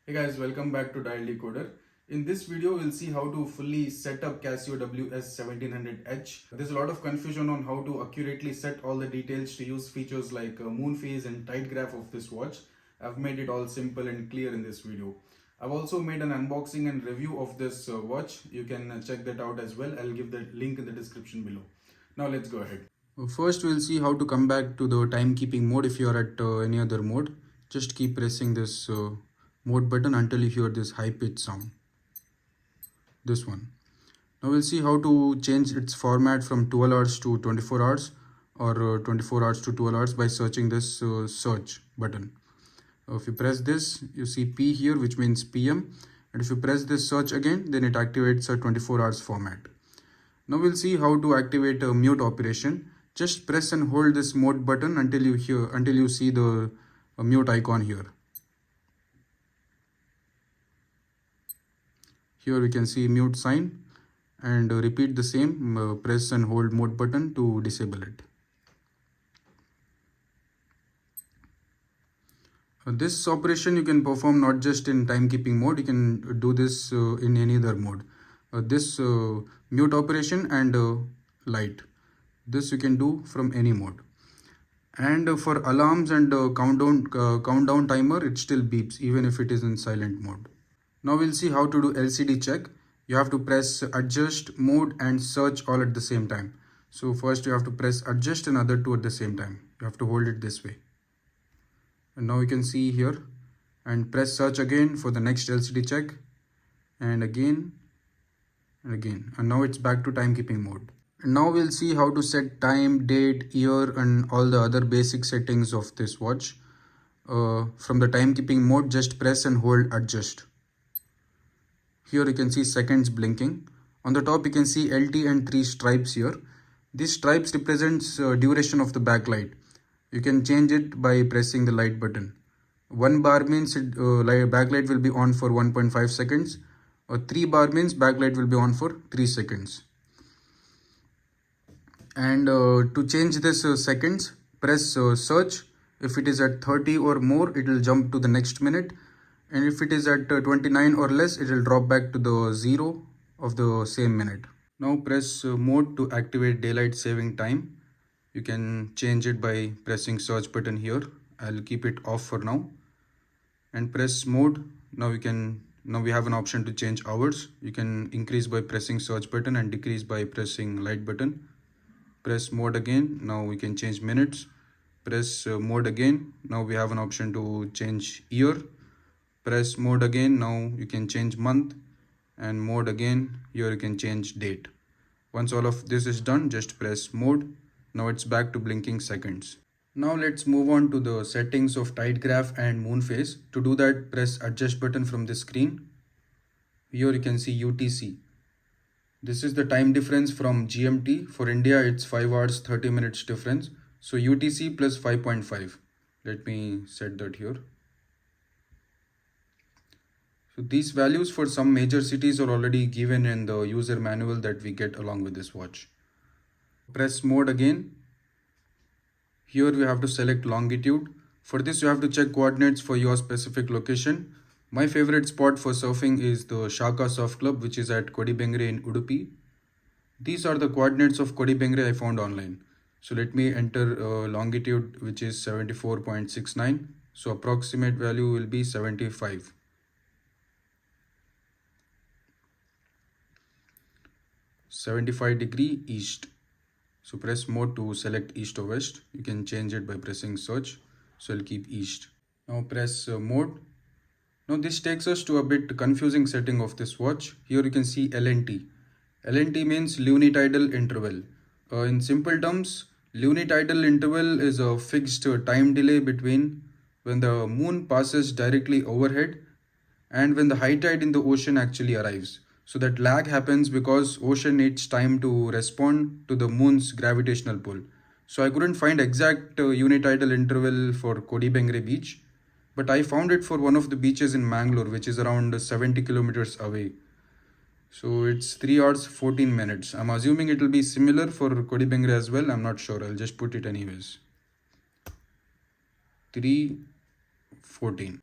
Hey guys, welcome back to Dial Decoder. In this video, we'll see how to fully set up Casio WS-1700H. There's a lot of confusion on how to accurately set all the details to use features like Moonphase and Tide graph of this watch. I've made it all simple and clear in this video. I've also made an unboxing and review of this watch. You can check that out as well. I'll give the link in the description below. Now let's go ahead. First, we'll see how to come back to the timekeeping mode if you are at any other mode. Just keep pressing this mode button until you hear this high pitch sound. This one. Now we'll see how to change its format from 12 hours to 24 hours or 24 hours to 12 hours by searching this search button. If you press this, you see P here, which means PM. And if you press this search again, then it activates a 24 hours format. Now we'll see how to activate a mute operation. Just press and hold this mode button until you see the mute icon here. Here we can see mute sign, and repeat the same, press and hold mode button to disable it. This operation you can perform not just in timekeeping mode, you can do this in any other mode. This mute operation and light, this you can do from any mode. And for alarms and countdown timer, it still beeps even if it is in silent mode. Now we'll see how to do LCD check. You have to press adjust, mode and search all at the same time. So first you have to press adjust and other two at the same time. You have to hold it this way. And now you can see here, and press search again for the next LCD check, and again and again. And now it's back to timekeeping mode. And now we'll see how to set time, date, year and all the other basic settings of this watch. From the timekeeping mode, just press and hold adjust. Here you can see seconds blinking. On the top you can see LT and 3 stripes here. These stripes represents duration of the backlight. You can change it by pressing the light button. 1 bar means backlight will be on for 1.5 seconds. Or 3 bar means backlight will be on for 3 seconds. And to change this seconds, press search. If it is at 30 or more, it will jump to the next minute. And if it is at 29 or less, it will drop back to the 0 of the same minute. Now press mode to activate daylight saving time. You can change it by pressing search button here. I'll keep it off for now. And press mode. Now we have an option to change hours. You can increase by pressing search button and decrease by pressing light button. Press mode again. Now we can change minutes. Press mode again. Now we have an option to change year. Press mode again. Now you can change month, and mode again. Here you can change date. Once all of this is done, just press mode. Now it's back to blinking seconds. Now let's move on to the settings of Tide graph and Moonphase. To do that, press adjust button from the screen. Here you can see UTC. This is the time difference from GMT. For India, it's 5 hours 30 minutes difference. So UTC plus 5.5. Let me set that here. So these values for some major cities are already given in the user manual that we get along with this watch. Press mode again. Here we have to select longitude. For this you have to check coordinates for your specific location. My favorite spot for surfing is the Shaka Surf Club, which is at Kodibengre in Udupi. These are the coordinates of Kodibengre I found online. So let me enter longitude, which is 74.69. So approximate value will be 75. 75° east. So press mode to select east or west. You can change it by pressing search. So I'll keep east. Now press mode. Now this takes us to a bit confusing setting of this watch. Here you can see LNT. LNT means lunitidal interval. In simple terms, lunitidal interval is a fixed time delay between when the moon passes directly overhead and when the high tide in the ocean actually arrives. So that lag happens because ocean needs time to respond to the moon's gravitational pull. So I couldn't find exact unitidal interval for Kodibengre beach, but I found it for one of the beaches in Mangalore, which is around 70 kilometers away. So it's 3 hours 14 minutes. I'm assuming it will be similar for Kodibengre as well. I'm not sure. I'll just put it anyways. 3:14.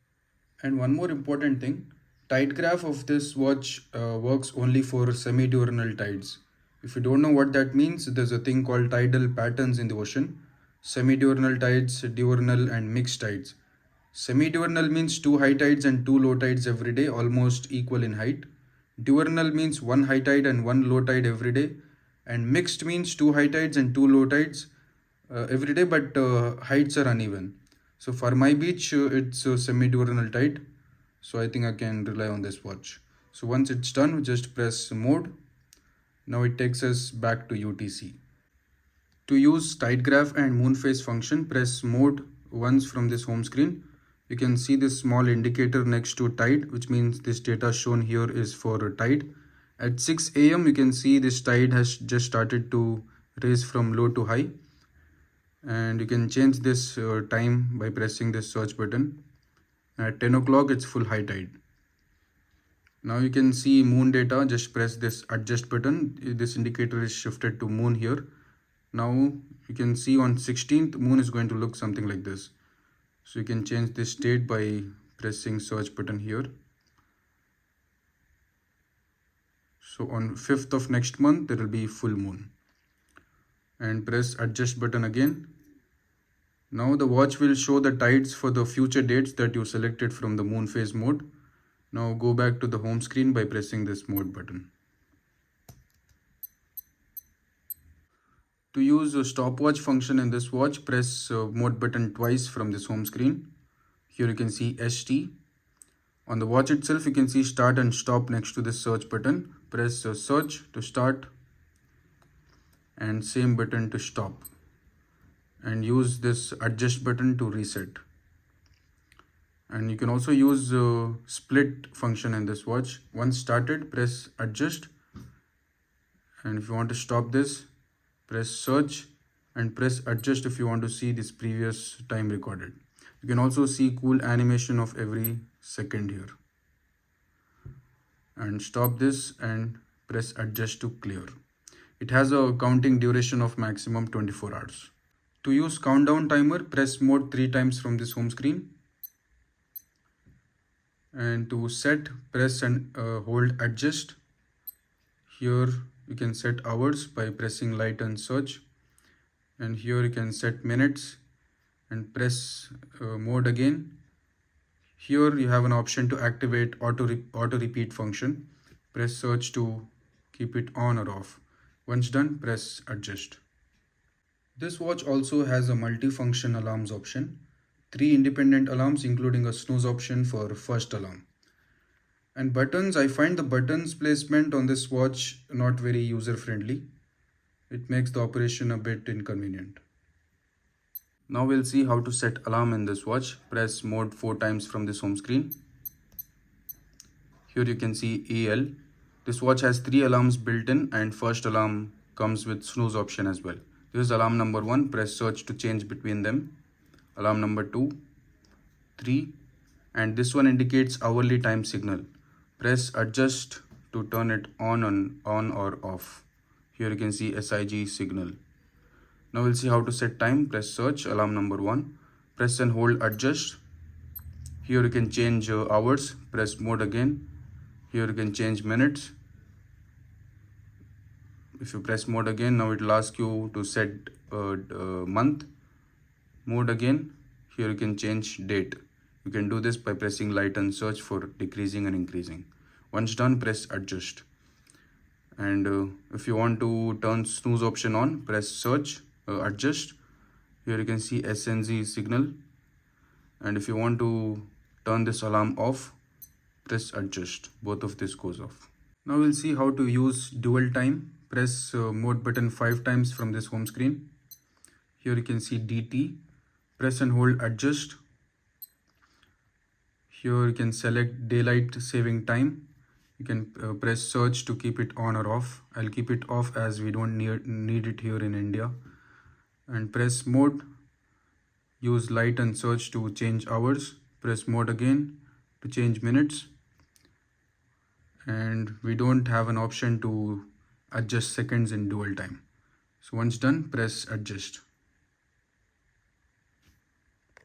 And one more important thing, tide graph of this watch works only for semi-diurnal tides. If you don't know what that means, there's a thing called tidal patterns in the ocean. Semi-diurnal tides, diurnal and mixed tides. Semi-diurnal means two high tides and two low tides every day, almost equal in height. Diurnal means one high tide and one low tide every day. And mixed means two high tides and two low tides every day, but heights are uneven. So for my beach, it's a semi-diurnal tide. So I think I can rely on this watch. So once it's done, we just press mode. Now it takes us back to UTC. To use tide graph and Moonphase function, press mode once from this home screen. You can see this small indicator next to tide, which means this data shown here is for tide. At 6 a.m. you can see this tide has just started to raise from low to high. And you can change this time by pressing this search button. At 10 o'clock it's full high tide. Now you can see moon data, just press this adjust button. This indicator is shifted to moon here. Now you can see on 16th moon is going to look something like this. So you can change this date by pressing search button here. So on 5th of next month there will be full moon. And press adjust button again. Now the watch will show the tides for the future dates that you selected from the Moonphase mode. Now go back to the home screen by pressing this mode button. To use a stopwatch function in this watch, press mode button twice from this home screen. Here you can see ST. On the watch itself you can see start and stop next to this search button. Press search to start and same button to stop. And use this adjust button to reset. And you can also use split function in this watch. Once started, press adjust, and if you want to stop this, press search and press adjust if you want to see this previous time recorded. You can also see cool animation of every second here. And stop this and press adjust to clear. It has a counting duration of maximum 24 hours. To use countdown timer, press mode 3 times from this home screen. And to set, press and hold adjust. Here you can set hours by pressing light and search. And here you can set minutes and press mode again. Here you have an option to activate auto repeat function. Press search to keep it on or off. Once done, press adjust. This watch also has a multi-function alarms option. 3 independent alarms including a snooze option for first alarm. And buttons, I find the buttons placement on this watch not very user friendly. It makes the operation a bit inconvenient. Now we'll see how to set alarm in this watch. Press mode 4 times from this home screen. Here you can see AL. This watch has 3 alarms built in and first alarm comes with snooze option as well. This is alarm number 1. Press search to change between them. Alarm number 2, 3, and this one indicates hourly time signal. Press adjust to turn it on or off. Here you can see SIG signal. Now we'll see how to set time. Press search, alarm number 1. Press and hold adjust. Here you can change hours. Press mode again. Here you can change minutes. If you press mode again, now it will ask you to set month. Mode again. Here you can change date. You can do this by pressing light and search for decreasing and increasing. Once done, press adjust. And if you want to turn snooze option on, press search, adjust. Here you can see SNZ signal. And if you want to turn this alarm off, press adjust. Both of this goes off. Now we'll see how to use dual time. Press mode button 5 times from this home screen. Here you can see DT. Press and hold adjust. Here you can select daylight saving time. You can press search to keep it on or off. I'll keep it off as we don't need it here in India. And press mode. Use light and search to change hours. Press mode again to change minutes. And we don't have an option to adjust seconds in dual time. So once done, press adjust.